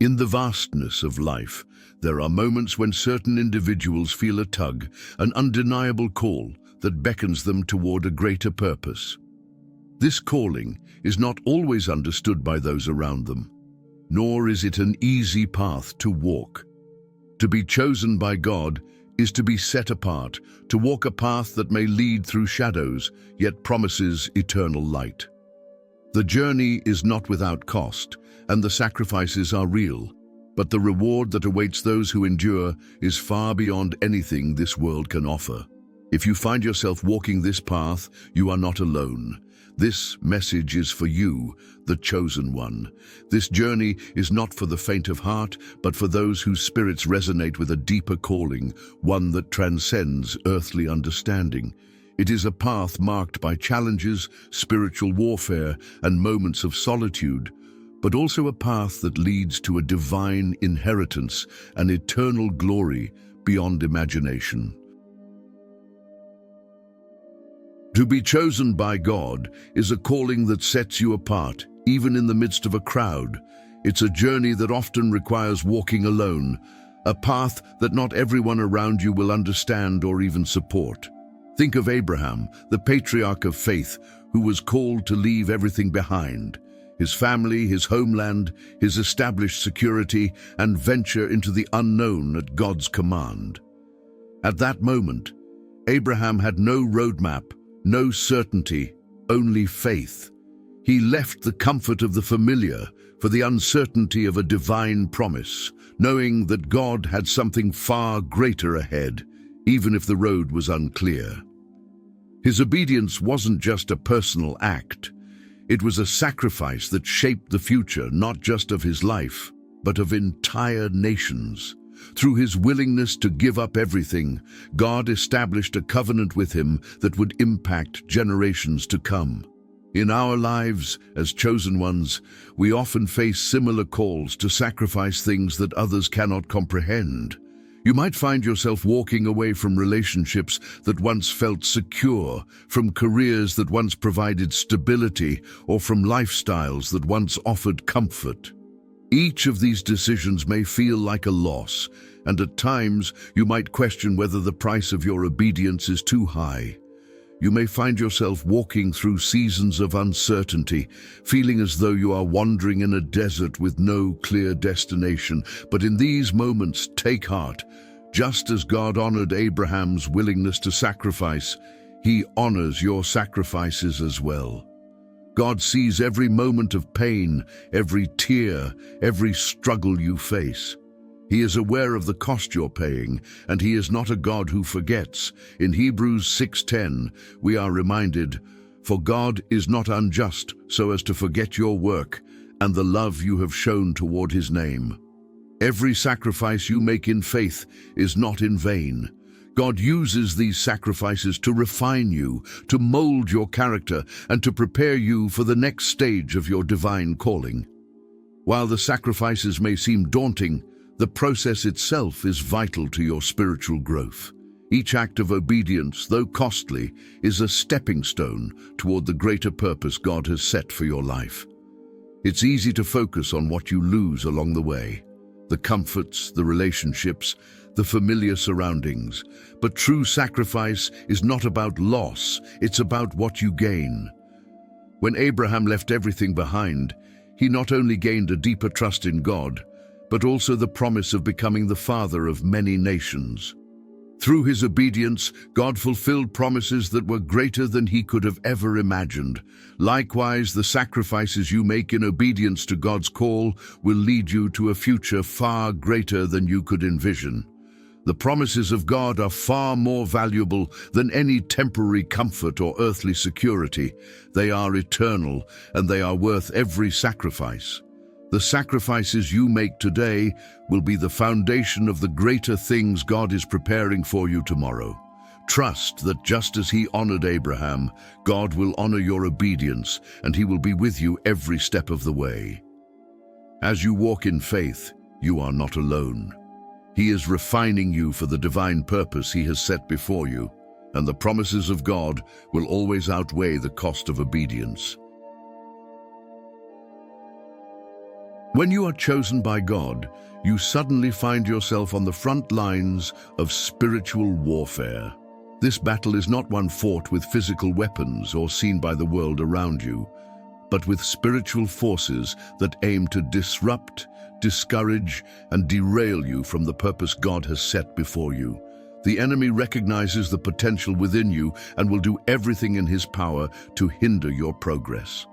In the vastness of life, there are moments when certain individuals feel a tug, an undeniable call that beckons them toward a greater purpose. This calling is not always understood by those around them, nor is it an easy path to walk. To be chosen by God is to be set apart, to walk a path that may lead through shadows, yet promises eternal light. The journey is not without cost, and the sacrifices are real, but the reward that awaits those who endure is far beyond anything this world can offer. If you find yourself walking this path, you are not alone. This message is for you, the chosen one. This journey is not for the faint of heart, but for those whose spirits resonate with a deeper calling, one that transcends earthly understanding. It is a path marked by challenges, spiritual warfare, and moments of solitude, but also a path that leads to a divine inheritance, an eternal glory beyond imagination. To be chosen by God is a calling that sets you apart, even in the midst of a crowd. It's a journey that often requires walking alone, a path that not everyone around you will understand or even support. Think of Abraham, the patriarch of faith, who was called to leave everything behind: his family, his homeland, his established security, and venture into the unknown at God's command. At that moment, Abraham had no roadmap, no certainty, only faith. He left the comfort of the familiar for the uncertainty of a divine promise, knowing that God had something far greater ahead, even if the road was unclear. His obedience wasn't just a personal act. It was a sacrifice that shaped the future, not just of his life, but of entire nations. Through his willingness to give up everything, God established a covenant with him that would impact generations to come. In our lives, as chosen ones, we often face similar calls to sacrifice things that others cannot comprehend. You might find yourself walking away from relationships that once felt secure, from careers that once provided stability, or from lifestyles that once offered comfort. Each of these decisions may feel like a loss, and at times you might question whether the price of your obedience is too high. You may find yourself walking through seasons of uncertainty, feeling as though you are wandering in a desert with no clear destination. But in these moments, take heart. Just as God honored Abraham's willingness to sacrifice, He honors your sacrifices as well. God sees every moment of pain, every tear, every struggle you face. He is aware of the cost you're paying, and He is not a God who forgets. In Hebrews 6:10, we are reminded, "For God is not unjust so as to forget your work and the love you have shown toward His name." Every sacrifice you make in faith is not in vain. God uses these sacrifices to refine you, to mold your character, and to prepare you for the next stage of your divine calling. While the sacrifices may seem daunting, the process itself is vital to your spiritual growth. Each act of obedience, though costly, is a stepping stone toward the greater purpose God has set for your life. It's easy to focus on what you lose along the way: the comforts, the relationships, the familiar surroundings. But true sacrifice is not about loss, it's about what you gain. When Abraham left everything behind, he not only gained a deeper trust in God, but also the promise of becoming the father of many nations. Through his obedience, God fulfilled promises that were greater than he could have ever imagined. Likewise, the sacrifices you make in obedience to God's call will lead you to a future far greater than you could envision. The promises of God are far more valuable than any temporary comfort or earthly security. They are eternal, and they are worth every sacrifice. The sacrifices you make today will be the foundation of the greater things God is preparing for you tomorrow. Trust that just as He honored Abraham, God will honor your obedience, and He will be with you every step of the way. As you walk in faith, you are not alone. He is refining you for the divine purpose He has set before you, and the promises of God will always outweigh the cost of obedience. When you are chosen by God, you suddenly find yourself on the front lines of spiritual warfare. This battle is not one fought with physical weapons or seen by the world around you, but with spiritual forces that aim to disrupt, discourage, and derail you from the purpose God has set before you. The enemy recognizes the potential within you and will do everything in his power to hinder your progress.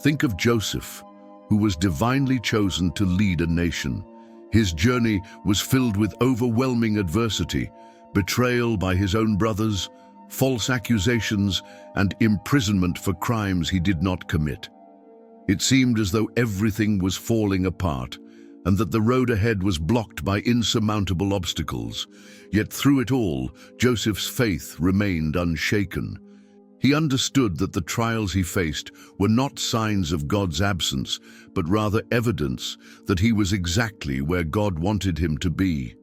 Think of Joseph, who was divinely chosen to lead a nation. His journey was filled with overwhelming adversity, betrayal by his own brothers, false accusations, and imprisonment for crimes he did not commit. It seemed as though everything was falling apart, and that the road ahead was blocked by insurmountable obstacles. Yet through it all, Joseph's faith remained unshaken. He understood that the trials he faced were not signs of God's absence, but rather evidence that he was exactly where God wanted him to be.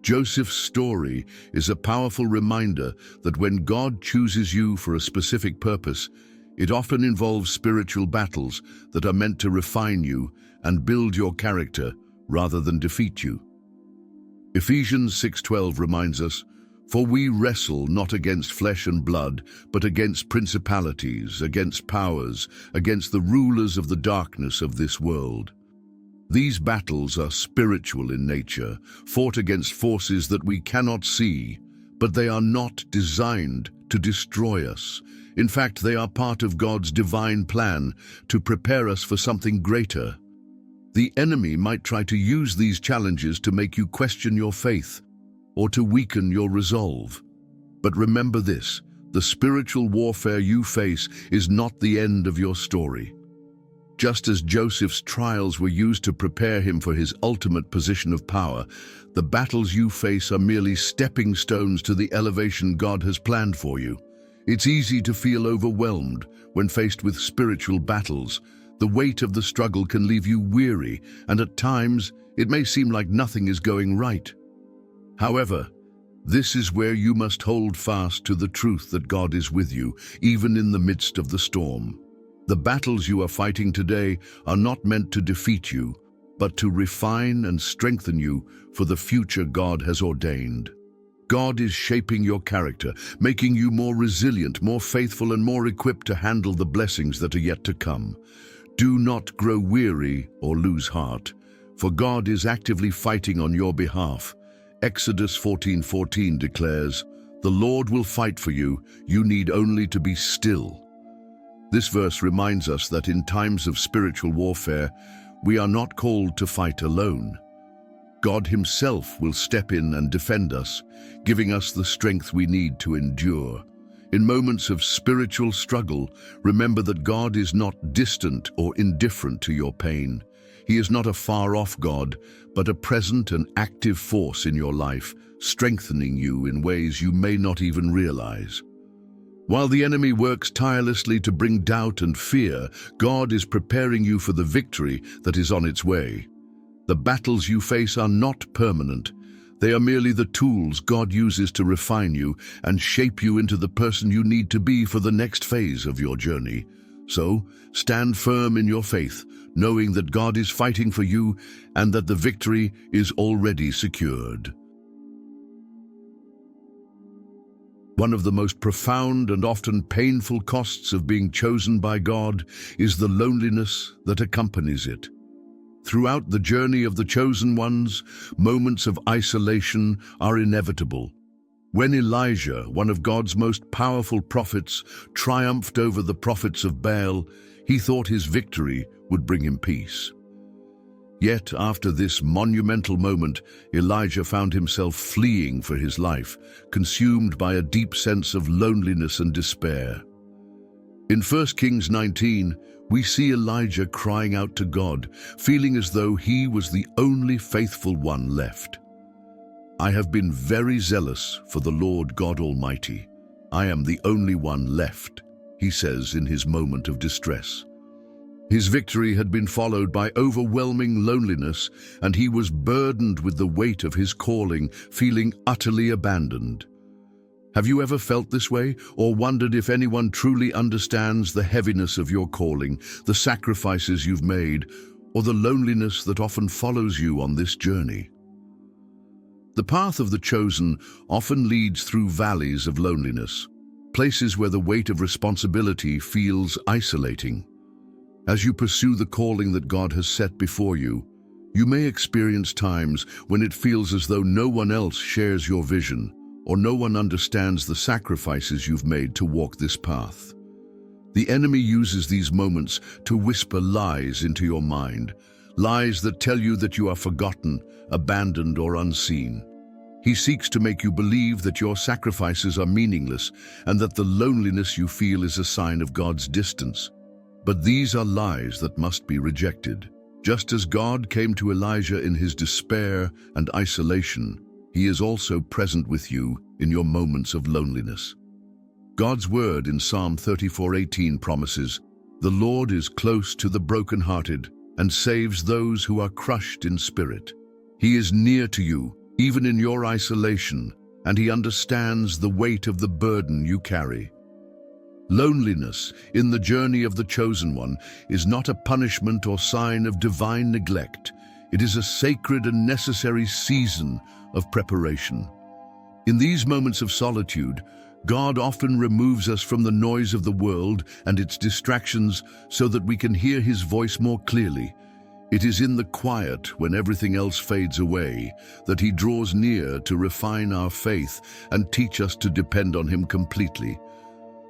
Joseph's story is a powerful reminder that when God chooses you for a specific purpose, it often involves spiritual battles that are meant to refine you and build your character rather than defeat you. Ephesians 6:12 reminds us, "For we wrestle not against flesh and blood, but against principalities, against powers, against the rulers of the darkness of this world." These battles are spiritual in nature, fought against forces that we cannot see, but they are not designed to destroy us. In fact, they are part of God's divine plan to prepare us for something greater. The enemy might try to use these challenges to make you question your faith or to weaken your resolve. But remember this, the spiritual warfare you face is not the end of your story. Just as Joseph's trials were used to prepare him for his ultimate position of power, the battles you face are merely stepping stones to the elevation God has planned for you. It's easy to feel overwhelmed when faced with spiritual battles. The weight of the struggle can leave you weary, and at times it may seem like nothing is going right. However, this is where you must hold fast to the truth that God is with you, even in the midst of the storm. The battles you are fighting today are not meant to defeat you, but to refine and strengthen you for the future God has ordained. God is shaping your character, making you more resilient, more faithful, and more equipped to handle the blessings that are yet to come. Do not grow weary or lose heart, for God is actively fighting on your behalf. Exodus 14:14 declares, "The Lord will fight for you, you need only to be still." This verse reminds us that in times of spiritual warfare, we are not called to fight alone. God Himself will step in and defend us, giving us the strength we need to endure. In moments of spiritual struggle, remember that God is not distant or indifferent to your pain. He is not a far-off God, but a present and active force in your life, strengthening you in ways you may not even realize. While the enemy works tirelessly to bring doubt and fear, God is preparing you for the victory that is on its way. The battles you face are not permanent. They are merely the tools God uses to refine you and shape you into the person you need to be for the next phase of your journey. So, stand firm in your faith, knowing that God is fighting for you and that the victory is already secured. One of the most profound and often painful costs of being chosen by God is the loneliness that accompanies it. Throughout the journey of the chosen ones, moments of isolation are inevitable. When Elijah, one of God's most powerful prophets, triumphed over the prophets of Baal, he thought his victory would bring him peace. Yet after this monumental moment, Elijah found himself fleeing for his life, consumed by a deep sense of loneliness and despair. In 1 Kings 19, we see Elijah crying out to God, feeling as though he was the only faithful one left. "I have been very zealous for the Lord God Almighty. I am the only one left," he says in his moment of distress. His victory had been followed by overwhelming loneliness, and he was burdened with the weight of his calling, feeling utterly abandoned. Have you ever felt this way, or wondered if anyone truly understands the heaviness of your calling, the sacrifices you've made, or the loneliness that often follows you on this journey? The path of the chosen often leads through valleys of loneliness, places where the weight of responsibility feels isolating. As you pursue the calling that God has set before you, you may experience times when it feels as though no one else shares your vision, or no one understands the sacrifices you've made to walk this path. The enemy uses these moments to whisper lies into your mind, lies that tell you that you are forgotten, abandoned, or unseen. He seeks to make you believe that your sacrifices are meaningless and that the loneliness you feel is a sign of God's distance. But these are lies that must be rejected. Just as God came to Elijah in his despair and isolation, he is also present with you in your moments of loneliness. God's word in Psalm 34:18 promises, "The Lord is close to the brokenhearted and saves those who are crushed in spirit." He is near to you, even in your isolation, and he understands the weight of the burden you carry. Loneliness in the journey of the chosen one is not a punishment or sign of divine neglect. It is a sacred and necessary season of preparation. In these moments of solitude, God often removes us from the noise of the world and its distractions so that we can hear his voice more clearly. It is in the quiet, when everything else fades away, that he draws near to refine our faith and teach us to depend on him completely.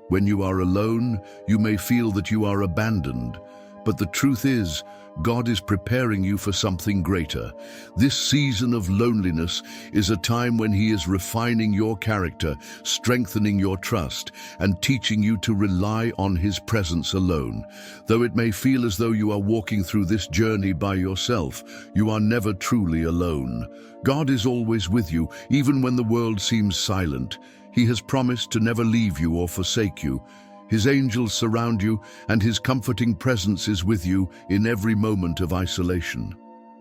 When you are alone, you may feel that you are abandoned, but the truth is, God is preparing you for something greater. This season of loneliness is a time when he is refining your character, strengthening your trust, and teaching you to rely on his presence alone. Though it may feel as though you are walking through this journey by yourself, you are never truly alone. God is always with you, even when the world seems silent. He has promised to never leave you or forsake you. His angels surround you, and his comforting presence is with you in every moment of isolation.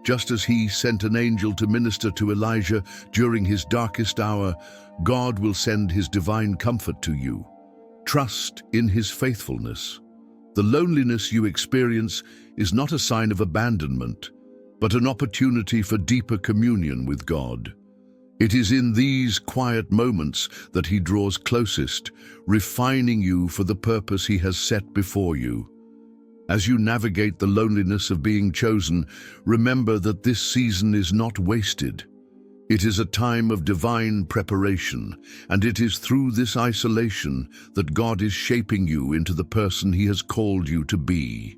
Just as he sent an angel to minister to Elijah during his darkest hour, God will send his divine comfort to you. Trust in his faithfulness. The loneliness you experience is not a sign of abandonment, but an opportunity for deeper communion with God. It is in these quiet moments that he draws closest, refining you for the purpose he has set before you. As you navigate the loneliness of being chosen, remember that this season is not wasted. It is a time of divine preparation, and it is through this isolation that God is shaping you into the person he has called you to be.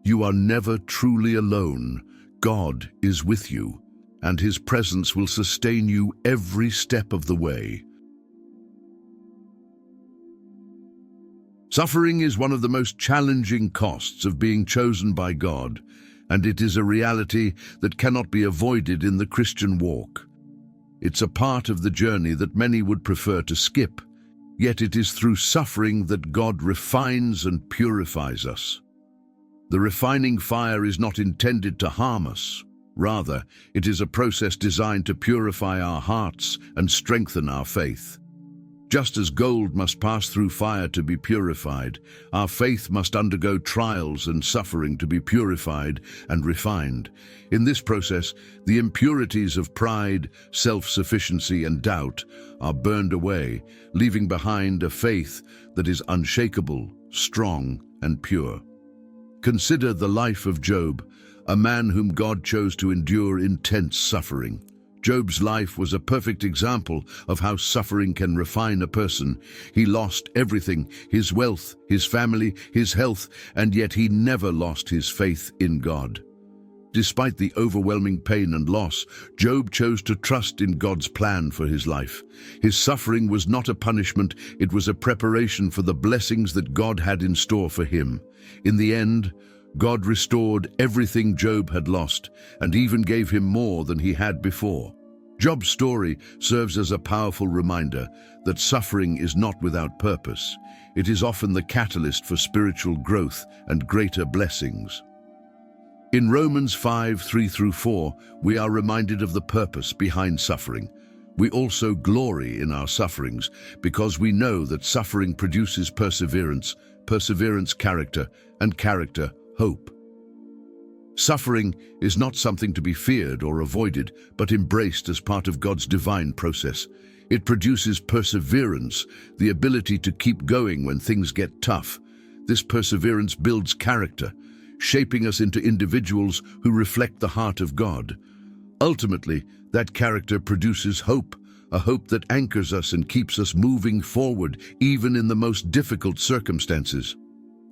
You are never truly alone. God is with you, and his presence will sustain you every step of the way. Suffering is one of the most challenging costs of being chosen by God, and it is a reality that cannot be avoided in the Christian walk. It's a part of the journey that many would prefer to skip, yet it is through suffering that God refines and purifies us. The refining fire is not intended to harm us. Rather, it is a process designed to purify our hearts and strengthen our faith. Just as gold must pass through fire to be purified, our faith must undergo trials and suffering to be purified and refined. In this process, the impurities of pride, self-sufficiency, and doubt are burned away, leaving behind a faith that is unshakable, strong, and pure. Consider the life of Job, a man whom God chose to endure intense suffering. Job's life was a perfect example of how suffering can refine a person. He lost everything, his wealth, his family, his health, and yet he never lost his faith in God. Despite the overwhelming pain and loss, Job chose to trust in God's plan for his life. His suffering was not a punishment, it was a preparation for the blessings that God had in store for him. In the end, God restored everything Job had lost, and even gave him more than he had before. Job's story serves as a powerful reminder that suffering is not without purpose. It is often the catalyst for spiritual growth and greater blessings. In Romans 5:3-4, we are reminded of the purpose behind suffering. We also glory in our sufferings because we know that suffering produces perseverance, perseverance character, and character hope. Suffering is not something to be feared or avoided, but embraced as part of God's divine process. It produces perseverance, the ability to keep going when things get tough. This perseverance builds character, shaping us into individuals who reflect the heart of God. Ultimately, that character produces hope, a hope that anchors us and keeps us moving forward, even in the most difficult circumstances.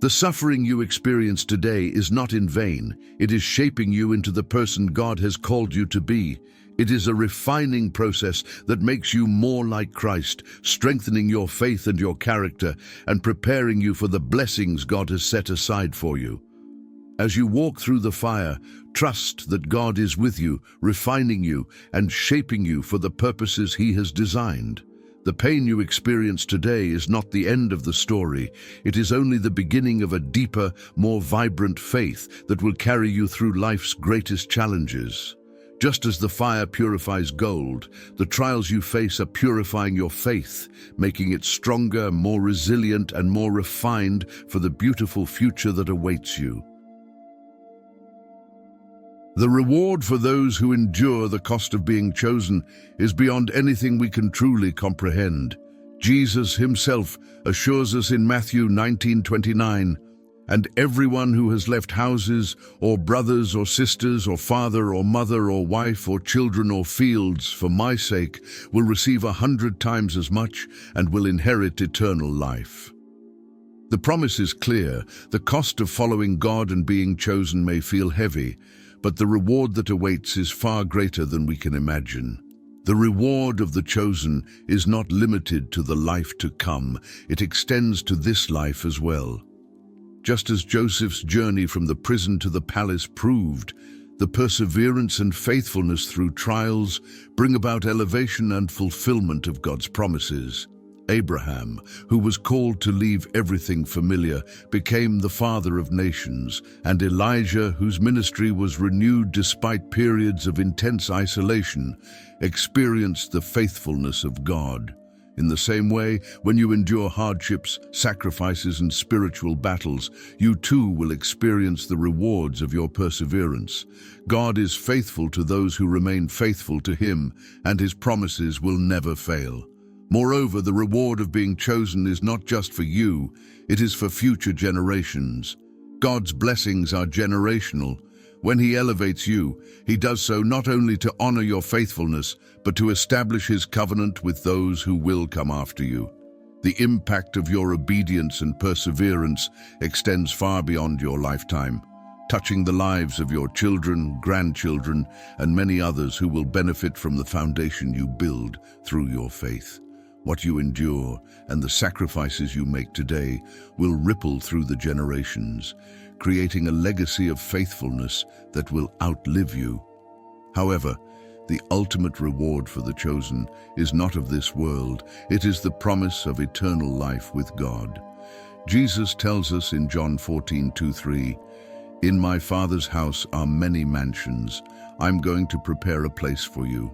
The suffering you experience today is not in vain. It is shaping you into the person God has called you to be. It is a refining process that makes you more like Christ, strengthening your faith and your character, and preparing you for the blessings God has set aside for you. As you walk through the fire, trust that God is with you, refining you and shaping you for the purposes He has designed. The pain you experience today is not the end of the story. It is only the beginning of a deeper, more vibrant faith that will carry you through life's greatest challenges. Just as the fire purifies gold, the trials you face are purifying your faith, making it stronger, more resilient, and more refined for the beautiful future that awaits you. The reward for those who endure the cost of being chosen is beyond anything we can truly comprehend. Jesus Himself assures us in Matthew 19:29, "And everyone who has left houses, or brothers or sisters, or father or mother, or wife or children or fields, for my sake, will receive 100 times as much and will inherit eternal life." The promise is clear. The cost of following God and being chosen may feel heavy, but the reward that awaits is far greater than we can imagine. The reward of the chosen is not limited to the life to come. It extends to this life as well. Just as Joseph's journey from the prison to the palace proved, the perseverance and faithfulness through trials bring about elevation and fulfillment of God's promises. Abraham, who was called to leave everything familiar, became the father of nations, and Elijah, whose ministry was renewed despite periods of intense isolation, experienced the faithfulness of God. In the same way, when you endure hardships, sacrifices, and spiritual battles, you too will experience the rewards of your perseverance. God is faithful to those who remain faithful to Him, and His promises will never fail. Moreover, the reward of being chosen is not just for you, it is for future generations. God's blessings are generational. When He elevates you, He does so not only to honor your faithfulness, but to establish His covenant with those who will come after you. The impact of your obedience and perseverance extends far beyond your lifetime, touching the lives of your children, grandchildren, and many others who will benefit from the foundation you build through your faith. What you endure and the sacrifices you make today will ripple through the generations, creating a legacy of faithfulness that will outlive you. However, the ultimate reward for the chosen is not of this world. It is the promise of eternal life with God. Jesus tells us in John 14:2-3, "In my Father's house are many mansions. I'm going to prepare a place for you."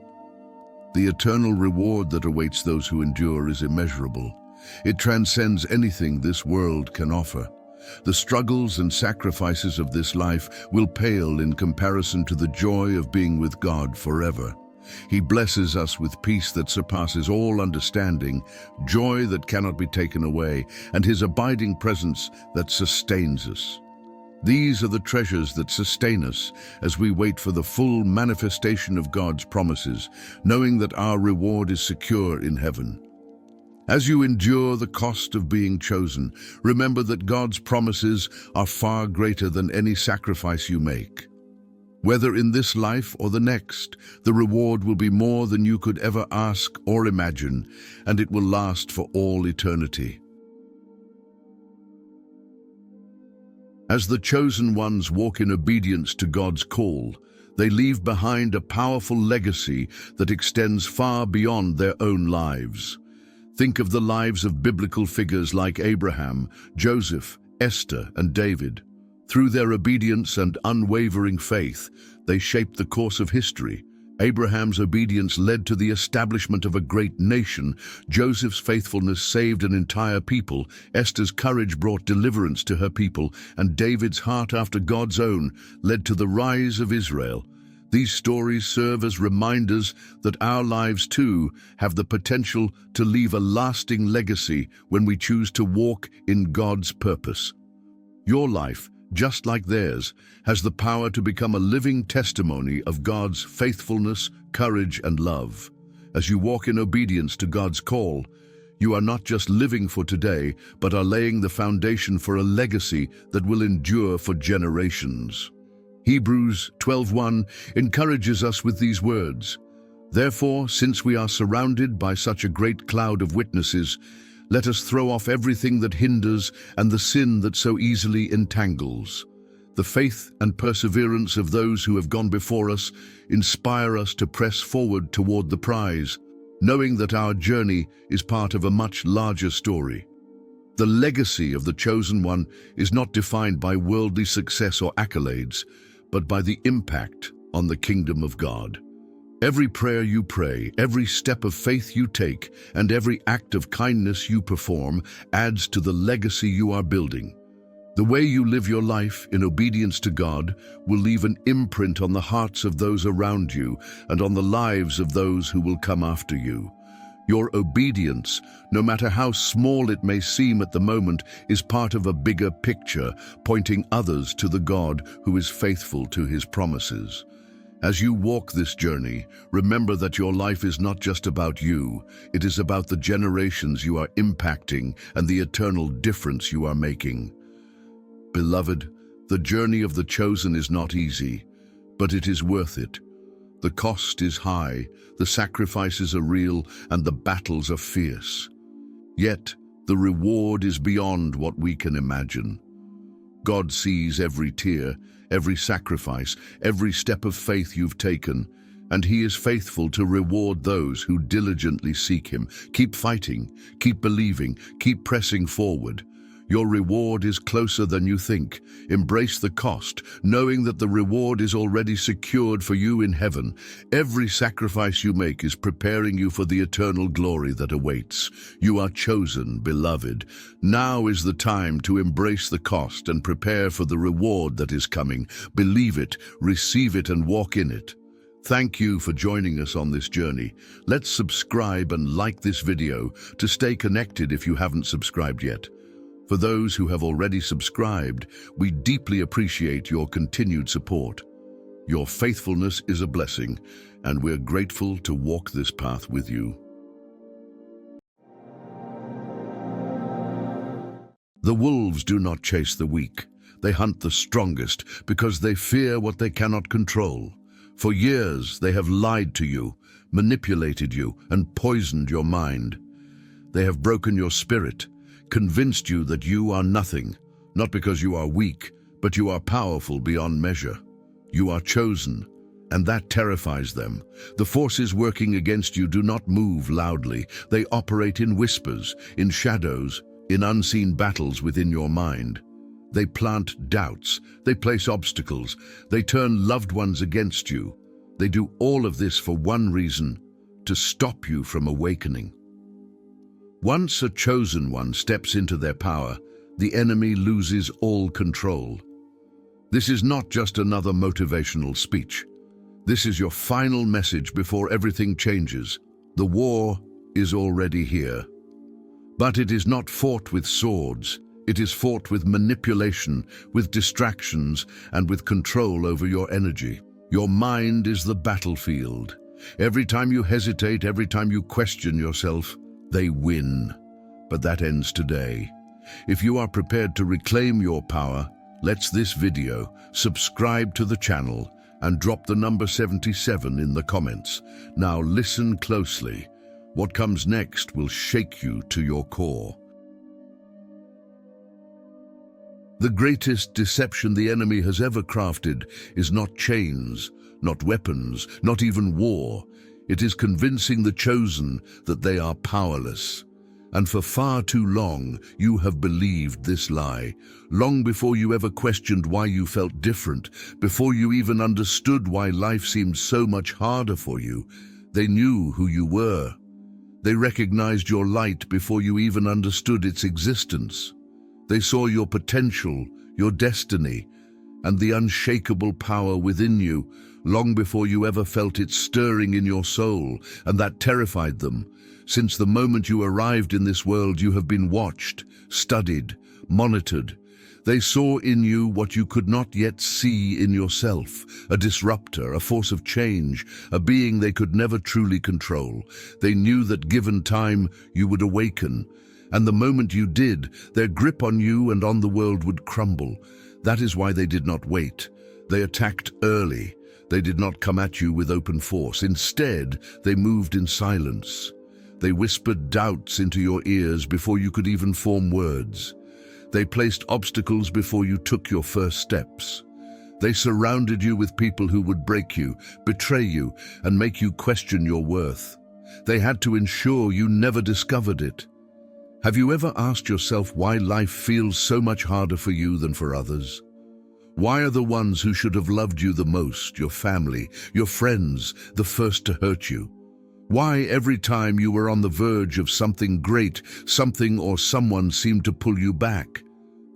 The eternal reward that awaits those who endure is immeasurable. It transcends anything this world can offer. The struggles and sacrifices of this life will pale in comparison to the joy of being with God forever. He blesses us with peace that surpasses all understanding, joy that cannot be taken away, and His abiding presence that sustains us. These are the treasures that sustain us as we wait for the full manifestation of God's promises, knowing that our reward is secure in heaven. As you endure the cost of being chosen, remember that God's promises are far greater than any sacrifice you make. Whether in this life or the next, the reward will be more than you could ever ask or imagine, and it will last for all eternity. As the chosen ones walk in obedience to God's call, they leave behind a powerful legacy that extends far beyond their own lives. Think of the lives of biblical figures like Abraham, Joseph, Esther, and David. Through their obedience and unwavering faith, they shaped the course of history, Abraham's obedience led to the establishment of a great nation. Joseph's faithfulness saved an entire people. Esther's courage brought deliverance to her people, and David's heart after God's own led to the rise of Israel. These stories serve as reminders that our lives too have the potential to leave a lasting legacy when we choose to walk in God's purpose. Your life, just like theirs, has the power to become a living testimony of God's faithfulness, courage, and love. As you walk in obedience to God's call, you are not just living for today, but are laying the foundation for a legacy that will endure for generations. Hebrews 12:1 encourages us with these words, "Therefore, since we are surrounded by such a great cloud of witnesses, let us throw off everything that hinders and the sin that so easily entangles. The faith and perseverance of those who have gone before us inspire us to press forward toward the prize, knowing that our journey is part of a much larger story." The legacy of the chosen one is not defined by worldly success or accolades, but by the impact on the kingdom of God. Every prayer you pray, every step of faith you take, and every act of kindness you perform adds to the legacy you are building. The way you live your life in obedience to God will leave an imprint on the hearts of those around you and on the lives of those who will come after you. Your obedience, no matter how small it may seem at the moment, is part of a bigger picture, pointing others to the God who is faithful to his promises. As you walk this journey, remember that your life is not just about you. It is about the generations you are impacting and the eternal difference you are making. Beloved, the journey of the chosen is not easy, but it is worth it. The cost is high, the sacrifices are real, and the battles are fierce. Yet, the reward is beyond what we can imagine. God sees every tear, every sacrifice, every step of faith you've taken, and he is faithful to reward those who diligently seek him. Keep fighting, keep believing, keep pressing forward. Your reward is closer than you think. Embrace the cost, knowing that the reward is already secured for you in heaven. Every sacrifice you make is preparing you for the eternal glory that awaits. You are chosen, beloved. Now is the time to embrace the cost and prepare for the reward that is coming. Believe it, receive it, and walk in it. Thank you for joining us on this journey. Let's subscribe and like this video to stay connected if you haven't subscribed yet. For those who have already subscribed, we deeply appreciate your continued support. Your faithfulness is a blessing, and we're grateful to walk this path with you. The wolves do not chase the weak. They hunt the strongest because they fear what they cannot control. For years, they have lied to you, manipulated you, and poisoned your mind. They have broken your spirit, convinced you that you are nothing, not because you are weak, but you are powerful beyond measure. You are chosen, and that terrifies them. The forces working against you do not move loudly. They operate in whispers, in shadows, in unseen battles within your mind. They plant doubts, they place obstacles, they turn loved ones against you. They do all of this for one reason: to stop you from awakening. Once a chosen one steps into their power, the enemy loses all control. This is not just another motivational speech. This is your final message before everything changes. The war is already here. But it is not fought with swords. It is fought with manipulation, with distractions, and with control over your energy. Your mind is the battlefield. Every time you hesitate, every time you question yourself, they win. But that ends today. If you are prepared to reclaim your power, let's this video, subscribe to the channel, and drop the number 77 in the comments. Now listen closely. What comes next will shake you to your core. The greatest deception the enemy has ever crafted is not chains, not weapons, not even war. It is convincing the chosen that they are powerless. And for far too long, you have believed this lie, long before you ever questioned why you felt different, before you even understood why life seemed so much harder for you. They knew who you were. They recognized your light before you even understood its existence. They saw your potential, your destiny, and the unshakable power within you, long before you ever felt it stirring in your soul, and that terrified them. Since the moment you arrived in this world, you have been watched, studied, monitored. They saw in you what you could not yet see in yourself, a disruptor, a force of change, a being they could never truly control. They knew that given time, you would awaken, and the moment you did, their grip on you and on the world would crumble. That is why they did not wait. They attacked early. They did not come at you with open force. Instead, they moved in silence. They whispered doubts into your ears before you could even form words. They placed obstacles before you took your first steps. They surrounded you with people who would break you, betray you, and make you question your worth. They had to ensure you never discovered it. Have you ever asked yourself why life feels so much harder for you than for others? Why are the ones who should have loved you the most, your family, your friends, the first to hurt you? Why every time you were on the verge of something great, something or someone seemed to pull you back?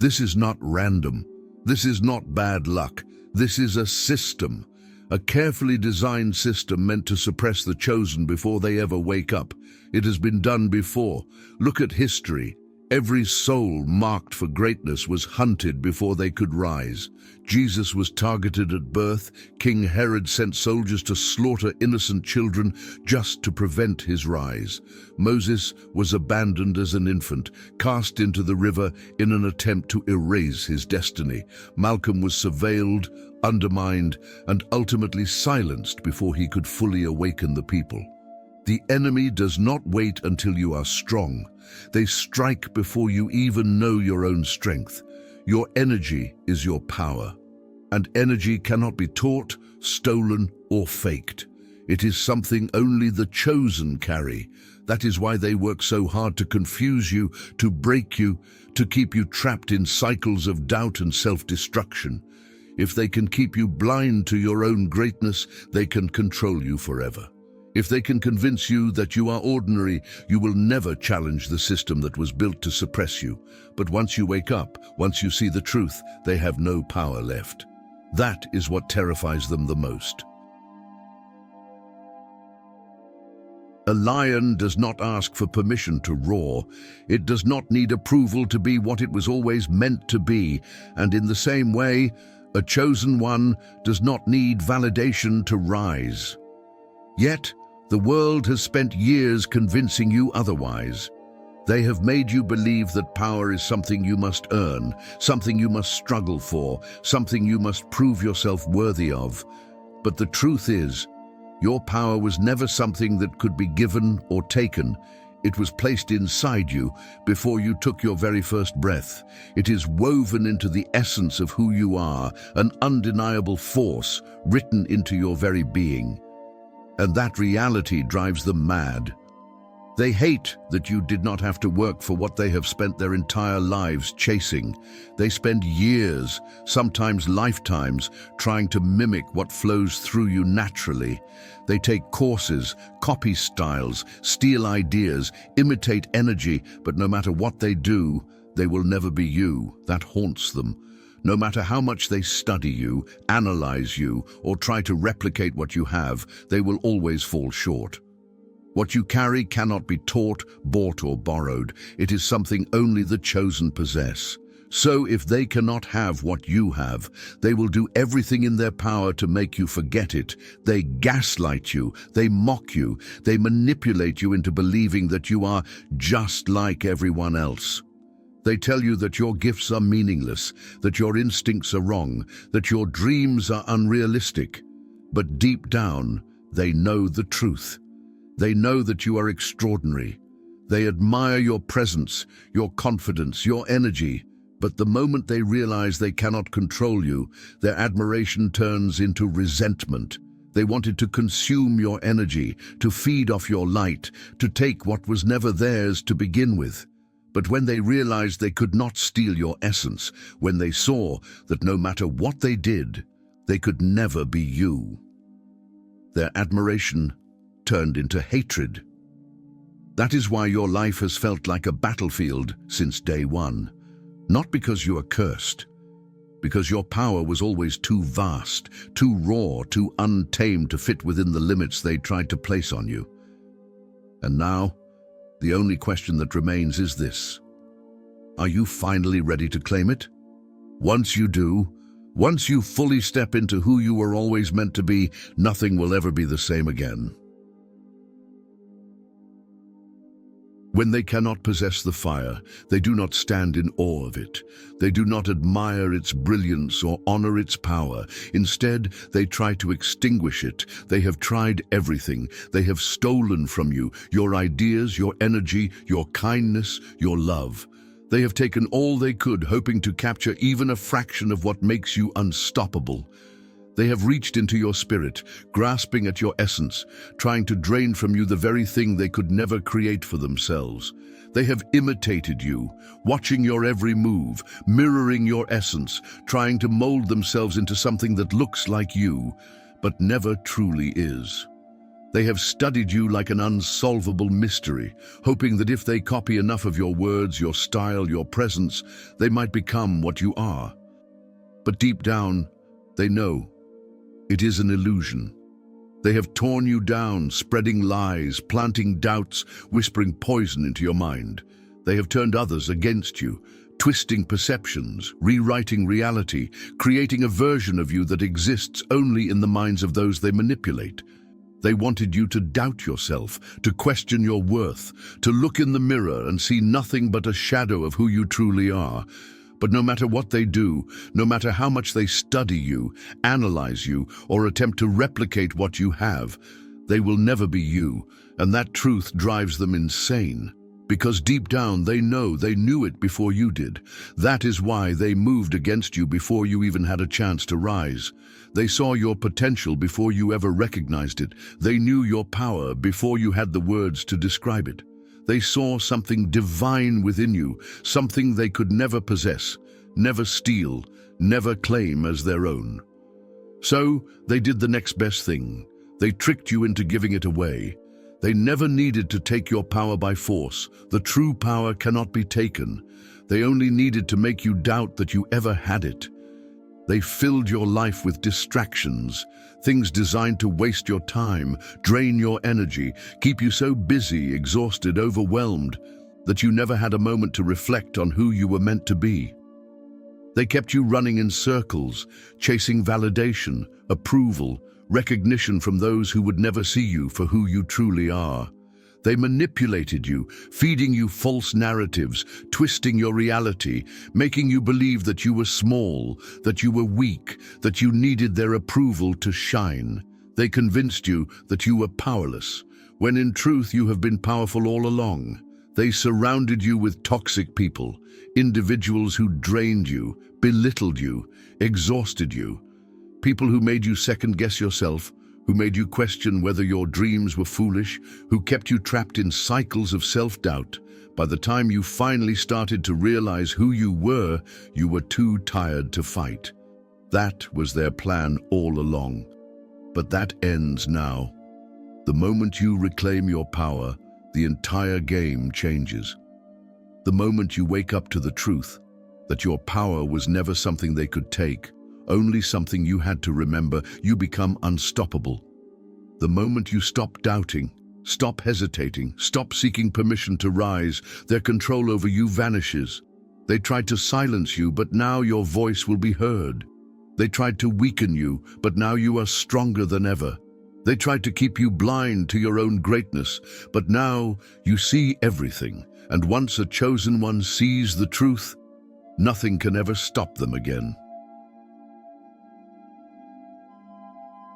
This is not random. This is not bad luck. This is a system, a carefully designed system meant to suppress the chosen before they ever wake up. It has been done before. Look at history. Every soul marked for greatness was hunted before they could rise. Jesus was targeted at birth. King Herod sent soldiers to slaughter innocent children just to prevent his rise. Moses was abandoned as an infant, cast into the river in an attempt to erase his destiny. Malcolm was surveilled, undermined, and ultimately silenced before he could fully awaken the people. The enemy does not wait until you are strong. They strike before you even know your own strength. Your energy is your power, and energy cannot be taught, stolen, or faked. It is something only the chosen carry. That is why they work so hard to confuse you, to break you, to keep you trapped in cycles of doubt and self-destruction. If they can keep you blind to your own greatness, they can control you forever. If they can convince you that you are ordinary, you will never challenge the system that was built to suppress you. But once you wake up, once you see the truth, they have no power left. That is what terrifies them the most. A lion does not ask for permission to roar. It does not need approval to be what it was always meant to be. And in the same way, a chosen one does not need validation to rise. Yet, the world has spent years convincing you otherwise. They have made you believe that power is something you must earn, something you must struggle for, something you must prove yourself worthy of. But the truth is, your power was never something that could be given or taken. It was placed inside you before you took your very first breath. It is woven into the essence of who you are, an undeniable force written into your very being. And that reality drives them mad. They hate that you did not have to work for what they have spent their entire lives chasing. They spend years, sometimes lifetimes, trying to mimic what flows through you naturally. They take courses, copy styles, steal ideas, imitate energy, but no matter what they do, they will never be you. That haunts them. No matter how much they study you, analyze you, or try to replicate what you have, they will always fall short. What you carry cannot be taught, bought, or borrowed. It is something only the chosen possess. So if they cannot have what you have, they will do everything in their power to make you forget it. They gaslight you, they mock you, they manipulate you into believing that you are just like everyone else. They tell you that your gifts are meaningless, that your instincts are wrong, that your dreams are unrealistic. But deep down, they know the truth. They know that you are extraordinary. They admire your presence, your confidence, your energy. But the moment they realize they cannot control you, their admiration turns into resentment. They wanted to consume your energy, to feed off your light, to take what was never theirs to begin with. But when they realized they could not steal your essence, when they saw that no matter what they did, they could never be you, their admiration turned into hatred. That is why your life has felt like a battlefield since day one. Not because you are cursed, because your power was always too vast, too raw, too untamed to fit within the limits they tried to place on you. And now, the only question that remains is this: are you finally ready to claim it? Once you do, once you fully step into who you were always meant to be, nothing will ever be the same again. When they cannot possess the fire, they do not stand in awe of it. They do not admire its brilliance or honor its power. Instead, they try to extinguish it. They have tried everything. They have stolen from you your ideas, your energy, your kindness, your love. They have taken all they could, hoping to capture even a fraction of what makes you unstoppable. They have reached into your spirit, grasping at your essence, trying to drain from you the very thing they could never create for themselves. They have imitated you, watching your every move, mirroring your essence, trying to mold themselves into something that looks like you, but never truly is. They have studied you like an unsolvable mystery, hoping that if they copy enough of your words, your style, your presence, they might become what you are. But deep down, they know it is an illusion. They have torn you down, spreading lies, planting doubts, whispering poison into your mind. They have turned others against you, twisting perceptions, rewriting reality, creating a version of you that exists only in the minds of those they manipulate. They wanted you to doubt yourself, to question your worth, to look in the mirror and see nothing but a shadow of who you truly are. But no matter what they do, no matter how much they study you, analyze you, or attempt to replicate what you have, they will never be you, and that truth drives them insane. Because deep down they know they knew it before you did. That is why they moved against you before you even had a chance to rise. They saw your potential before you ever recognized it. They knew your power before you had the words to describe it. They saw something divine within you, something they could never possess, never steal, never claim as their own. So they did the next best thing. They tricked you into giving it away. They never needed to take your power by force. The true power cannot be taken. They only needed to make you doubt that you ever had it. They filled your life with distractions, things designed to waste your time, drain your energy, keep you so busy, exhausted, overwhelmed, that you never had a moment to reflect on who you were meant to be. They kept you running in circles, chasing validation, approval, recognition from those who would never see you for who you truly are. They manipulated you, feeding you false narratives, twisting your reality, making you believe that you were small, that you were weak, that you needed their approval to shine. They convinced you that you were powerless, when in truth you have been powerful all along. They surrounded you with toxic people, individuals who drained you, belittled you, exhausted you. People who made you second-guess yourself, who made you question whether your dreams were foolish, who kept you trapped in cycles of self-doubt. By the time you finally started to realize who you were too tired to fight. That was their plan all along. But that ends now. The moment you reclaim your power, the entire game changes. The moment you wake up to the truth, that your power was never something they could take, only something you had to remember, you become unstoppable. The moment you stop doubting, stop hesitating, stop seeking permission to rise, their control over you vanishes. They tried to silence you, but now your voice will be heard. They tried to weaken you, but now you are stronger than ever. They tried to keep you blind to your own greatness, but now you see everything, and once a chosen one sees the truth, nothing can ever stop them again.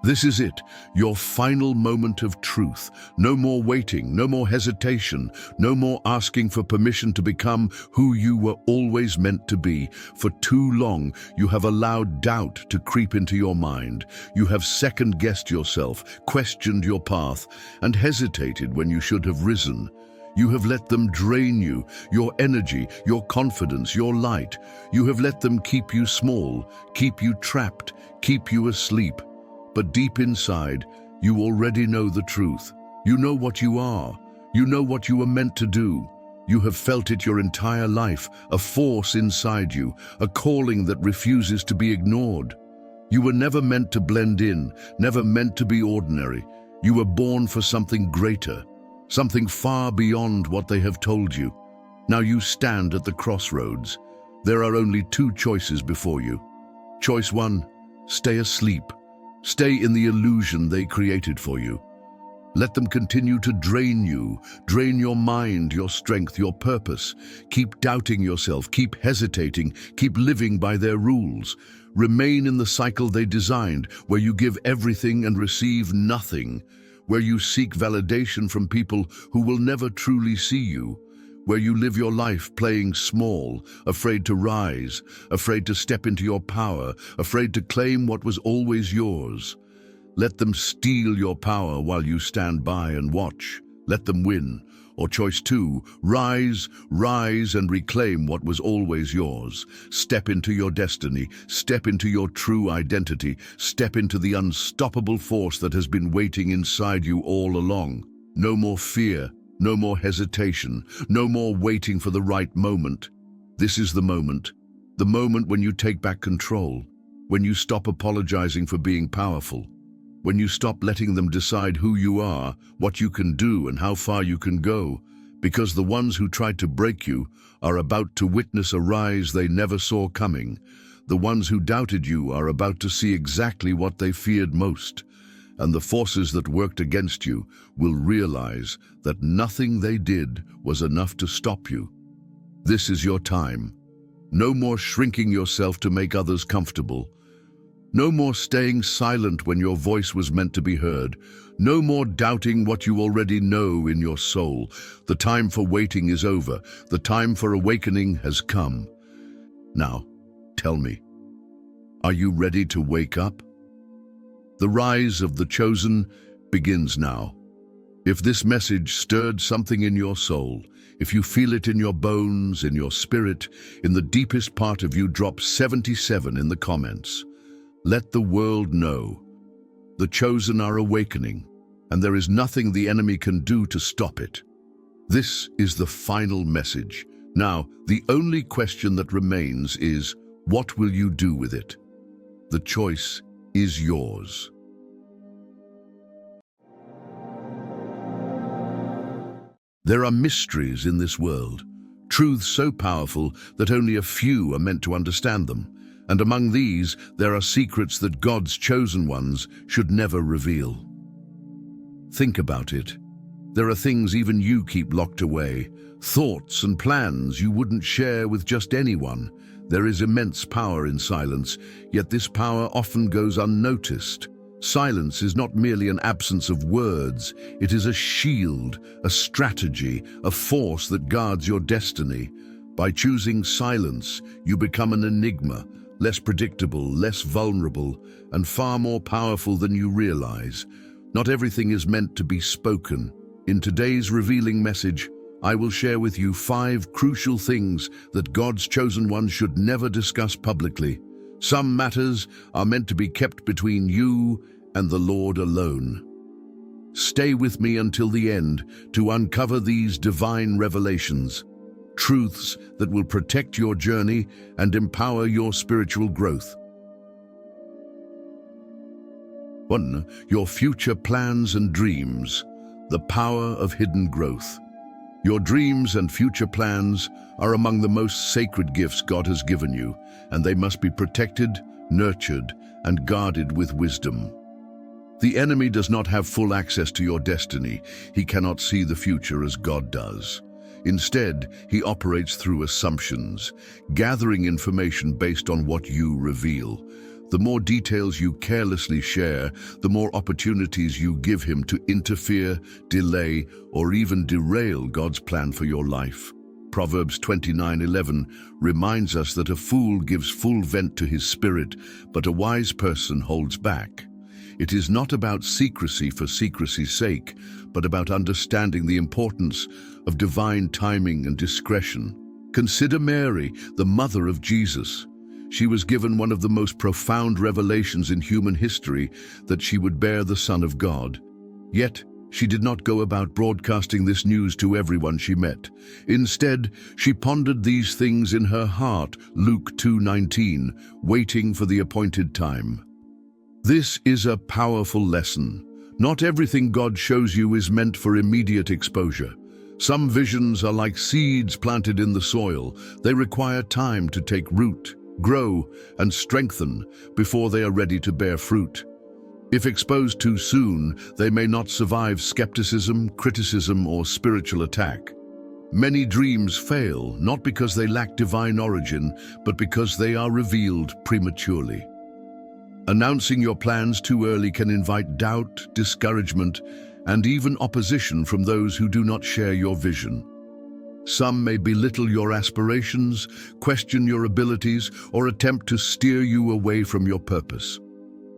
This is it, your final moment of truth. No more waiting, no more hesitation, no more asking for permission to become who you were always meant to be. For too long, you have allowed doubt to creep into your mind. You have second-guessed yourself, questioned your path, and hesitated when you should have risen. You have let them drain you, your energy, your confidence, your light. You have let them keep you small, keep you trapped, keep you asleep. But deep inside, you already know the truth. You know what you are. You know what you were meant to do. You have felt it your entire life, a force inside you, a calling that refuses to be ignored. You were never meant to blend in, never meant to be ordinary. You were born for something greater, something far beyond what they have told you. Now you stand at the crossroads. There are only two choices before you. Choice one, stay asleep. Stay in the illusion they created for you. Let them continue to drain you, drain your mind, your strength, your purpose. Keep doubting yourself, keep hesitating, keep living by their rules. Remain in the cycle they designed, where you give everything and receive nothing, where you seek validation from people who will never truly see you, where you live your life playing small, afraid to rise, afraid to step into your power, afraid to claim what was always yours. Let them steal your power while you stand by and watch. Let them win. Or choice two, rise, rise and reclaim what was always yours. Step into your destiny, step into your true identity, step into the unstoppable force that has been waiting inside you all along. No more fear. No more hesitation, no more waiting for the right moment. This is the moment when you take back control, when you stop apologizing for being powerful, when you stop letting them decide who you are, what you can do, and how far you can go, because the ones who tried to break you are about to witness a rise they never saw coming. The ones who doubted you are about to see exactly what they feared most. And the forces that worked against you will realize that nothing they did was enough to stop you. This is your time. No more shrinking yourself to make others comfortable. No more staying silent when your voice was meant to be heard. No more doubting what you already know in your soul. The time for waiting is over. The time for awakening has come. Now, tell me, are you ready to wake up? The rise of the chosen begins now. If this message stirred something in your soul, if you feel it in your bones, in your spirit, in the deepest part of you, drop 77 in the comments. Let the world know. The chosen are awakening, and there is nothing the enemy can do to stop it. This is the final message. Now, the only question that remains is, what will you do with it? The choice is yours. There are mysteries in this world, truths so powerful that only a few are meant to understand them. And among these, there are secrets that God's chosen ones should never reveal. Think about it. There are things even you keep locked away, thoughts and plans you wouldn't share with just anyone. There is immense power in silence, yet this power often goes unnoticed. Silence is not merely an absence of words, it is a shield, a strategy, a force that guards your destiny. By choosing silence, you become an enigma, less predictable, less vulnerable, and far more powerful than you realize. Not everything is meant to be spoken. In today's revealing message, I will share with you 5 crucial things that God's chosen ones should never discuss publicly. Some matters are meant to be kept between you and the Lord alone. Stay with me until the end to uncover these divine revelations, truths that will protect your journey and empower your spiritual growth. 1. Your future plans and dreams, the power of hidden growth. Your dreams and future plans are among the most sacred gifts God has given you, and they must be protected, nurtured, and guarded with wisdom. The enemy does not have full access to your destiny. He cannot see the future as God does. Instead, he operates through assumptions, gathering information based on what you reveal. The more details you carelessly share, the more opportunities you give him to interfere, delay, or even derail God's plan for your life. Proverbs 29:11 reminds us that a fool gives full vent to his spirit, but a wise person holds back. It is not about secrecy for secrecy's sake, but about understanding the importance of divine timing and discretion. Consider Mary, the mother of Jesus. She was given one of the most profound revelations in human history, that she would bear the Son of God. Yet, she did not go about broadcasting this news to everyone she met. Instead, she pondered these things in her heart, Luke 2:19, waiting for the appointed time. This is a powerful lesson. Not everything God shows you is meant for immediate exposure. Some visions are like seeds planted in the soil. They require time to take root, grow, and strengthen before they are ready to bear fruit. If exposed too soon, they may not survive skepticism, criticism, or spiritual attack. Many dreams fail, not because they lack divine origin, but because they are revealed prematurely. Announcing your plans too early can invite doubt, discouragement, and even opposition from those who do not share your vision. Some may belittle your aspirations, question your abilities, or attempt to steer you away from your purpose.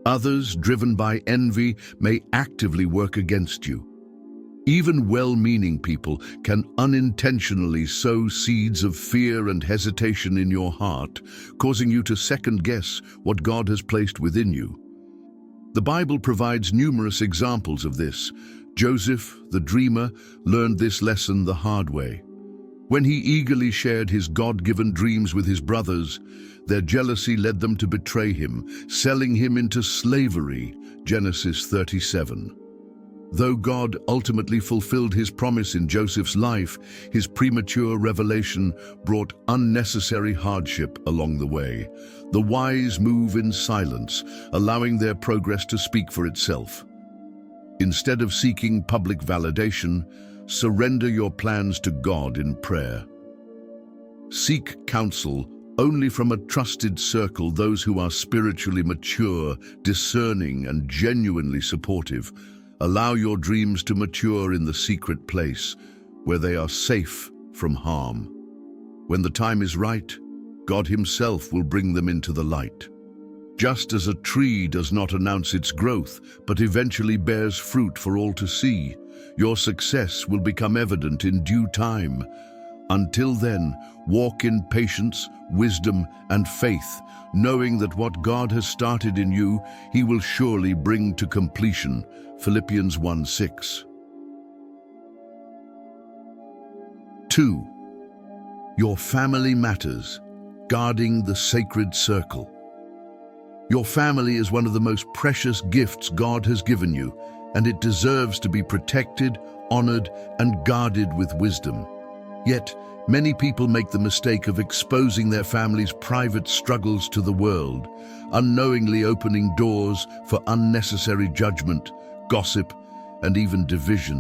Others, driven by envy, may actively work against you. Even well-meaning people can unintentionally sow seeds of fear and hesitation in your heart, causing you to second-guess what God has placed within you. The Bible provides numerous examples of this. Joseph, the dreamer, learned this lesson the hard way. When he eagerly shared his God-given dreams with his brothers, their jealousy led them to betray him, selling him into slavery, Genesis 37. Though God ultimately fulfilled his promise in Joseph's life, his premature revelation brought unnecessary hardship along the way. The wise move in silence, allowing their progress to speak for itself. Instead of seeking public validation, surrender your plans to God in prayer. Seek counsel only from a trusted circle, those who are spiritually mature, discerning, and genuinely supportive. Allow your dreams to mature in the secret place, where they are safe from harm. When the time is right, God Himself will bring them into the light. Just as a tree does not announce its growth, but eventually bears fruit for all to see, your success will become evident in due time. Until then, walk in patience, wisdom, and faith, knowing that what God has started in you, He will surely bring to completion. Philippians 1:6. 2. Your family matters. Guarding the sacred circle. Your family is one of the most precious gifts God has given you, and it deserves to be protected, honored, and guarded with wisdom. Yet, many people make the mistake of exposing their family's private struggles to the world, unknowingly opening doors for unnecessary judgment, gossip, and even division.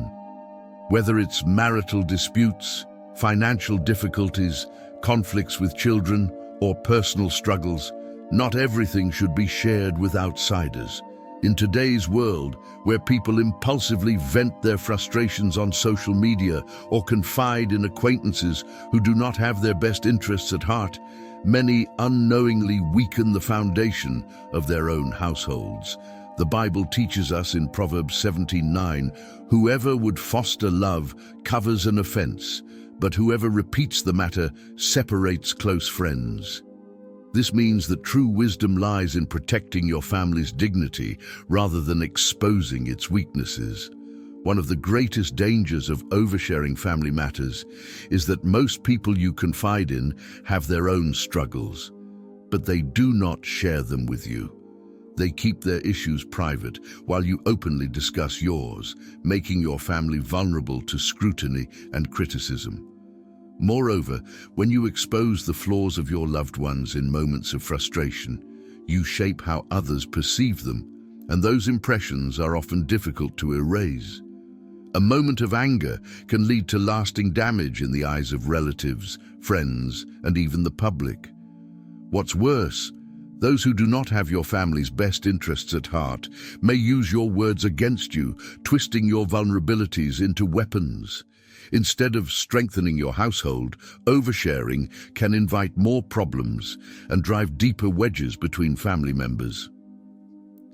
Whether it's marital disputes, financial difficulties, conflicts with children, or personal struggles, not everything should be shared with outsiders. In today's world, where people impulsively vent their frustrations on social media or confide in acquaintances who do not have their best interests at heart, many unknowingly weaken the foundation of their own households. The Bible teaches us in Proverbs 17:9, "Whoever would foster love covers an offense, but whoever repeats the matter separates close friends." This means that true wisdom lies in protecting your family's dignity rather than exposing its weaknesses. One of the greatest dangers of oversharing family matters is that most people you confide in have their own struggles, but they do not share them with you. They keep their issues private while you openly discuss yours, making your family vulnerable to scrutiny and criticism. Moreover, when you expose the flaws of your loved ones in moments of frustration, you shape how others perceive them, and those impressions are often difficult to erase. A moment of anger can lead to lasting damage in the eyes of relatives, friends, and even the public. What's worse, Those who do not have your family's best interests at heart may use your words against you, twisting your vulnerabilities into weapons. Instead of strengthening your household, oversharing can invite more problems and drive deeper wedges between family members.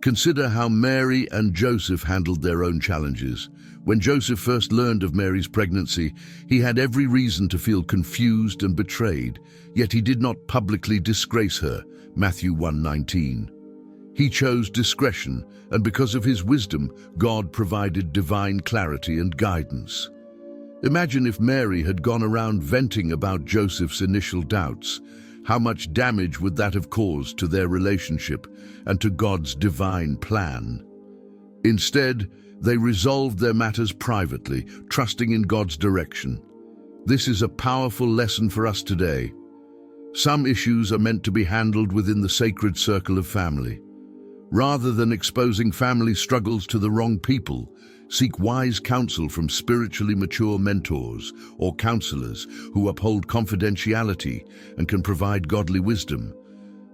Consider how Mary and Joseph handled their own challenges. When Joseph first learned of Mary's pregnancy, he had every reason to feel confused and betrayed, yet he did not publicly disgrace her. Matthew 1:19. He chose discretion, and because of his wisdom, God provided divine clarity and guidance. Imagine if Mary had gone around venting about Joseph's initial doubts. How much damage would that have caused to their relationship and to God's divine plan? Instead, they resolved their matters privately, trusting in God's direction. This is a powerful lesson for us today. Some issues are meant to be handled within the sacred circle of family. Rather than exposing family struggles to the wrong people, seek wise counsel from spiritually mature mentors or counselors who uphold confidentiality and can provide godly wisdom.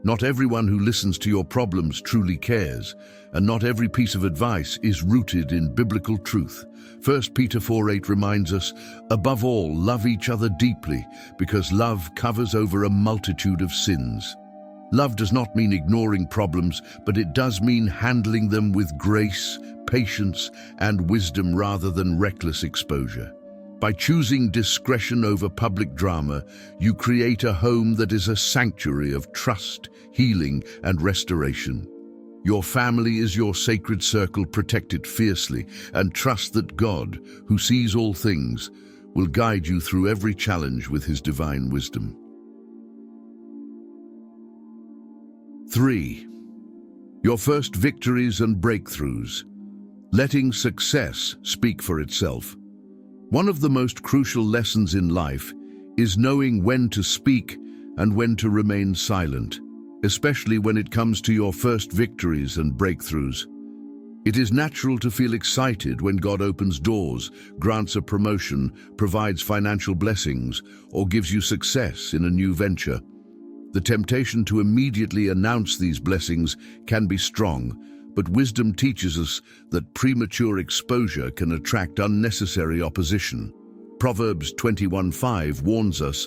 Not everyone who listens to your problems truly cares, and not every piece of advice is rooted in biblical truth. 1 Peter 4:8 reminds us, above all, love each other deeply, because love covers over a multitude of sins. Love does not mean ignoring problems, but it does mean handling them with grace, patience, and wisdom rather than reckless exposure. By choosing discretion over public drama, you create a home that is a sanctuary of trust, healing, and restoration. Your family is your sacred circle. Protect it fiercely and trust that God, who sees all things, will guide you through every challenge with his divine wisdom. 3. Your first victories and breakthroughs. Letting success speak for itself. One of the most crucial lessons in life is knowing when to speak and when to remain silent, especially when it comes to your first victories and breakthroughs. It is natural to feel excited when God opens doors, grants a promotion, provides financial blessings, or gives you success in a new venture. The temptation to immediately announce these blessings can be strong, but wisdom teaches us that premature exposure can attract unnecessary opposition. Proverbs 21:5 warns us,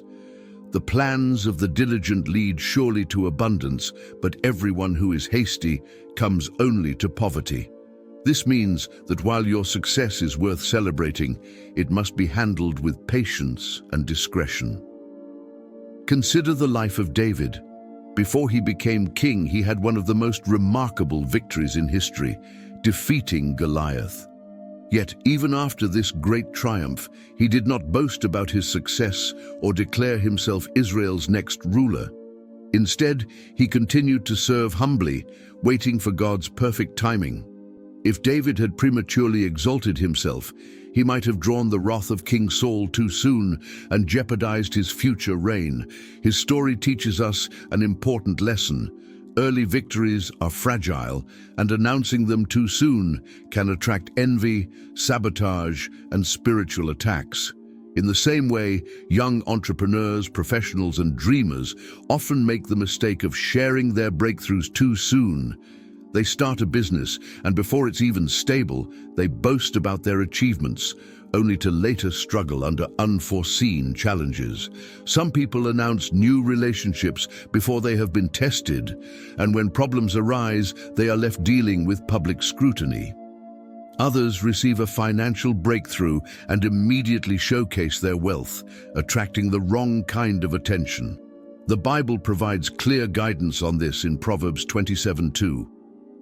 "The plans of the diligent lead surely to abundance, but everyone who is hasty comes only to poverty." This means that while your success is worth celebrating, it must be handled with patience and discretion. Consider the life of David. Before he became king, he had one of the most remarkable victories in history, defeating Goliath. Yet, even after this great triumph, he did not boast about his success or declare himself Israel's next ruler. Instead, he continued to serve humbly, waiting for God's perfect timing. If David had prematurely exalted himself, he might have drawn the wrath of King Saul too soon and jeopardized his future reign. His story teaches us an important lesson. Early victories are fragile, and announcing them too soon can attract envy, sabotage, and spiritual attacks. In the same way, young entrepreneurs, professionals, and dreamers often make the mistake of sharing their breakthroughs too soon. They start a business, and before it's even stable, they boast about their achievements, only to later struggle under unforeseen challenges. Some people announce new relationships before they have been tested, and when problems arise, they are left dealing with public scrutiny. Others receive a financial breakthrough and immediately showcase their wealth, attracting the wrong kind of attention. The Bible provides clear guidance on this in Proverbs 27:2.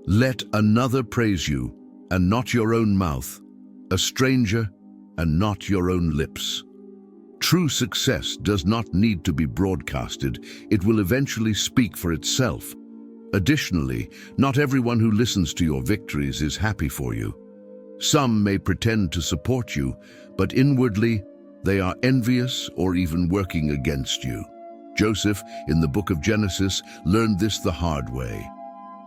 Let another praise you, and not your own mouth, a stranger, and not your own lips. True success does not need to be broadcasted. It will eventually speak for itself. Additionally, not everyone who listens to your victories is happy for you. Some may pretend to support you, but inwardly, they are envious or even working against you. Joseph, in the book of Genesis, learned this the hard way.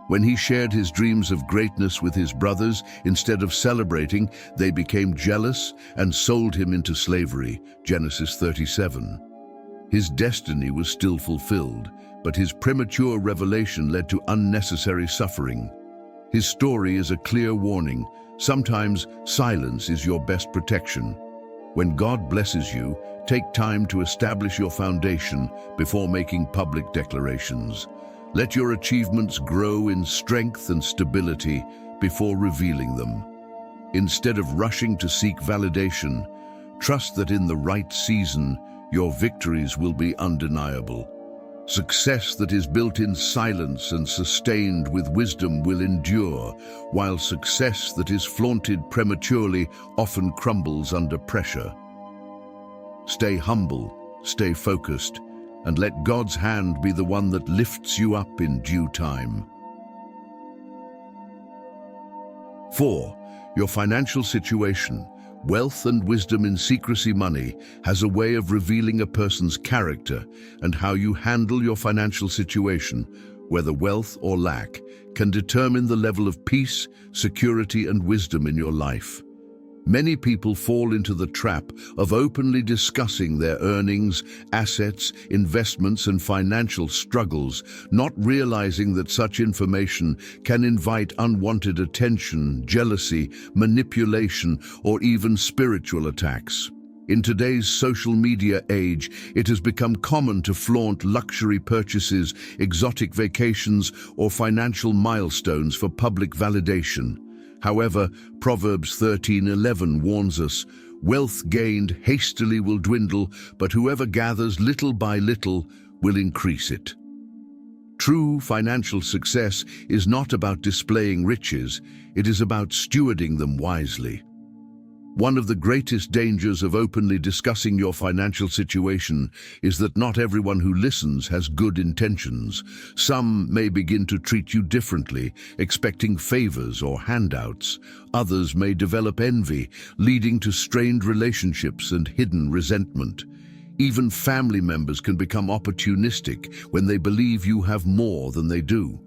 When he shared his dreams of greatness with his brothers, instead of celebrating, they became jealous and sold him into slavery. Genesis 37. His destiny was still fulfilled, but his premature revelation led to unnecessary suffering. His story is a clear warning. Sometimes silence is your best protection. When God blesses you, take time to establish your foundation before making public declarations. Let your achievements grow in strength and stability before revealing them. Instead of rushing to seek validation, trust that in the right season, your victories will be undeniable. Success that is built in silence and sustained with wisdom will endure, while success that is flaunted prematurely often crumbles under pressure. Stay humble, stay focused, and let God's hand be the one that lifts you up in due time. 4. Your financial situation. Wealth and wisdom in secrecy money has a way of revealing a person's character, and how you handle your financial situation, whether wealth or lack, can determine the level of peace, security, and wisdom in your life. Many people fall into the trap of openly discussing their earnings, assets, investments, and financial struggles, not realizing that such information can invite unwanted attention, jealousy, manipulation, or even spiritual attacks. In today's social media age, it has become common to flaunt luxury purchases, exotic vacations, or financial milestones for public validation. However, Proverbs 13:11 warns us, "Wealth gained hastily will dwindle, but whoever gathers little by little will increase it." True financial success is not about displaying riches, it is about stewarding them wisely. One of the greatest dangers of openly discussing your financial situation is that not everyone who listens has good intentions. Some may begin to treat you differently, expecting favors or handouts. Others may develop envy, leading to strained relationships and hidden resentment. Even family members can become opportunistic when they believe you have more than they do.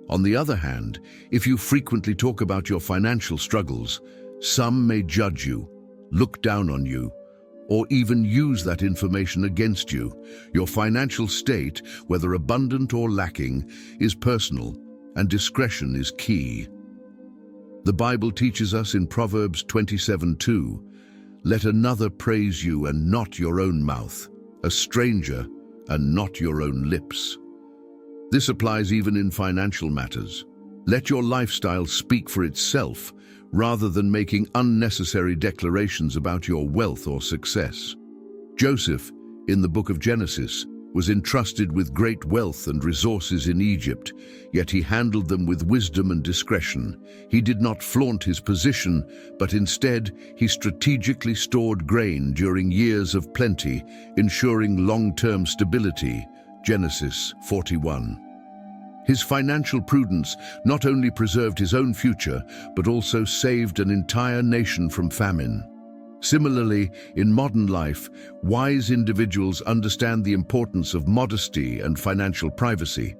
On the other hand, if you frequently talk about your financial struggles, some may judge you, look down on you, or even use that information against you. Your financial state, whether abundant or lacking, is personal, and discretion is key. The Bible teaches us in Proverbs 27:2, "Let another praise you and not your own mouth, a stranger and not your own lips." This applies even in financial matters. Let your lifestyle speak for itself, rather than making unnecessary declarations about your wealth or success. Joseph, in the book of Genesis, was entrusted with great wealth and resources in Egypt, yet he handled them with wisdom and discretion. He did not flaunt his position, but instead he strategically stored grain during years of plenty, ensuring long-term stability. Genesis 41. His financial prudence not only preserved his own future, but also saved an entire nation from famine. Similarly, in modern life, wise individuals understand the importance of modesty and financial privacy.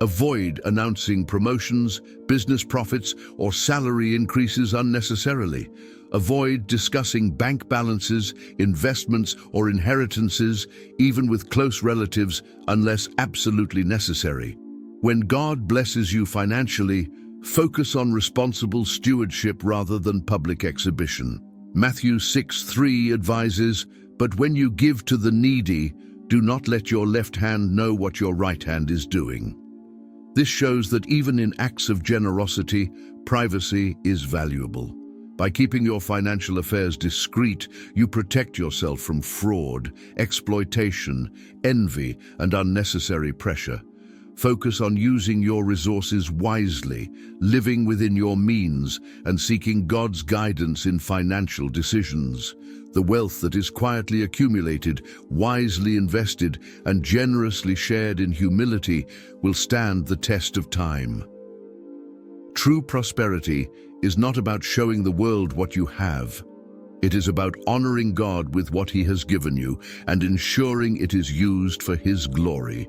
Avoid announcing promotions, business profits, or salary increases unnecessarily. Avoid discussing bank balances, investments, or inheritances, even with close relatives, unless absolutely necessary. When God blesses you financially, focus on responsible stewardship rather than public exhibition. Matthew 6:3 advises, "But when you give to the needy, do not let your left hand know what your right hand is doing." This shows that even in acts of generosity, privacy is valuable. By keeping your financial affairs discreet, you protect yourself from fraud, exploitation, envy, and unnecessary pressure. Focus on using your resources wisely, living within your means, and seeking God's guidance in financial decisions. The wealth that is quietly accumulated, wisely invested, and generously shared in humility will stand the test of time. True prosperity is not about showing the world what you have. It is about honoring God with what He has given you and ensuring it is used for His glory.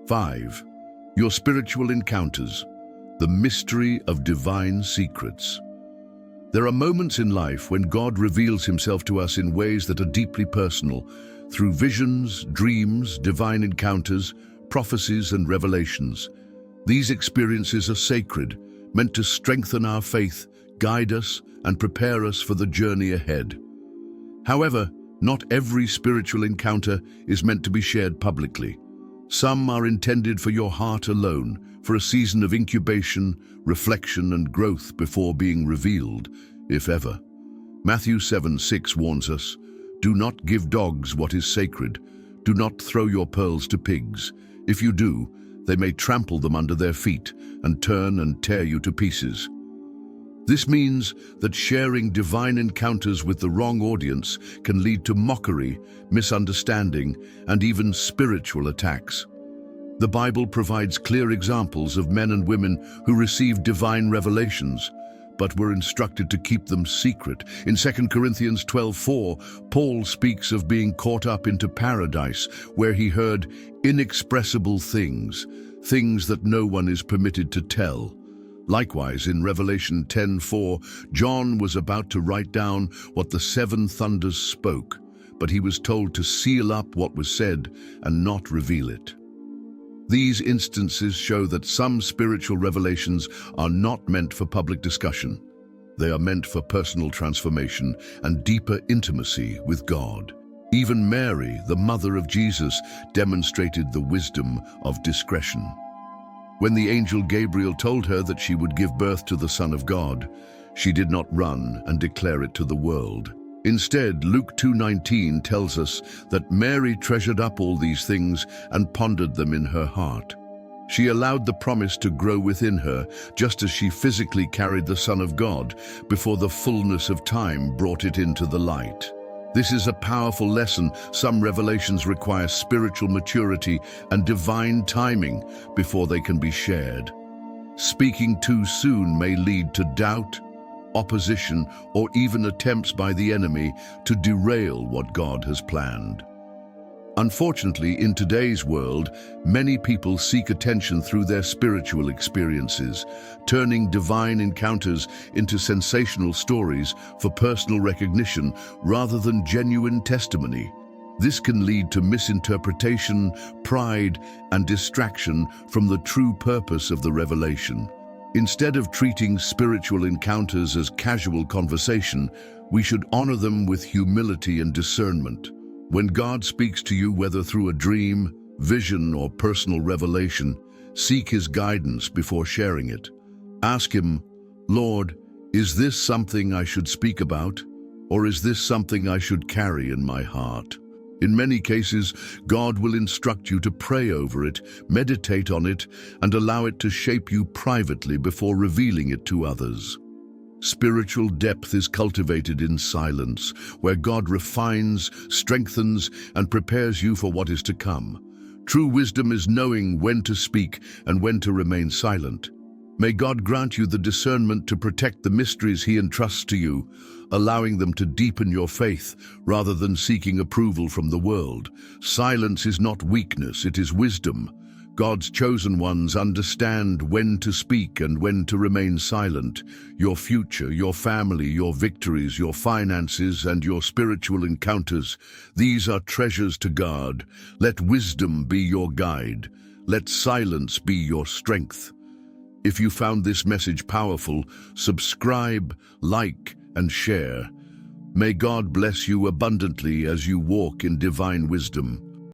5. Your spiritual encounters, the mystery of divine secrets. There are moments in life when God reveals himself to us in ways that are deeply personal, through visions, dreams, divine encounters, prophecies, and revelations. These experiences are sacred, meant to strengthen our faith, guide us, and prepare us for the journey ahead. However, not every spiritual encounter is meant to be shared publicly. Some are intended for your heart alone, for a season of incubation, reflection, and growth before being revealed, if ever. Matthew 7:6 warns us, "Do not give dogs what is sacred. Do not throw your pearls to pigs. If you do, they may trample them under their feet and turn and tear you to pieces." This means that sharing divine encounters with the wrong audience can lead to mockery, misunderstanding, and even spiritual attacks. The Bible provides clear examples of men and women who received divine revelations, but were instructed to keep them secret. In 2 Corinthians 12:4, Paul speaks of being caught up into paradise, where he heard inexpressible things, things that no one is permitted to tell. Likewise, in Revelation 10:4, John was about to write down what the seven thunders spoke, but he was told to seal up what was said and not reveal it. These instances show that some spiritual revelations are not meant for public discussion. They are meant for personal transformation and deeper intimacy with God. Even Mary, the mother of Jesus, demonstrated the wisdom of discretion. When the angel Gabriel told her that she would give birth to the Son of God, she did not run and declare it to the world. Instead, Luke 2:19 tells us that Mary treasured up all these things and pondered them in her heart. She allowed the promise to grow within her, just as she physically carried the Son of God before the fullness of time brought it into the light. This is a powerful lesson. Some revelations require spiritual maturity and divine timing before they can be shared. Speaking too soon may lead to doubt, opposition, or even attempts by the enemy to derail what God has planned. Unfortunately, in today's world, many people seek attention through their spiritual experiences, turning divine encounters into sensational stories for personal recognition rather than genuine testimony. This can lead to misinterpretation, pride, and distraction from the true purpose of the revelation. Instead of treating spiritual encounters as casual conversation, we should honor them with humility and discernment. When God speaks to you, whether through a dream, vision, or personal revelation, seek His guidance before sharing it. Ask Him, "Lord, is this something I should speak about, or is this something I should carry in my heart?" In many cases, God will instruct you to pray over it, meditate on it, and allow it to shape you privately before revealing it to others. Spiritual depth is cultivated in silence, where God refines, strengthens, and prepares you for what is to come. True wisdom is knowing when to speak and when to remain silent. May God grant you the discernment to protect the mysteries He entrusts to you, allowing them to deepen your faith rather than seeking approval from the world. Silence is not weakness, it is wisdom. God's chosen ones understand when to speak and when to remain silent. Your future, your family, your victories, your finances, and your spiritual encounters, these are treasures to guard. Let wisdom be your guide. Let silence be your strength. If you found this message powerful, subscribe, like, and share. May God bless you abundantly as you walk in divine wisdom.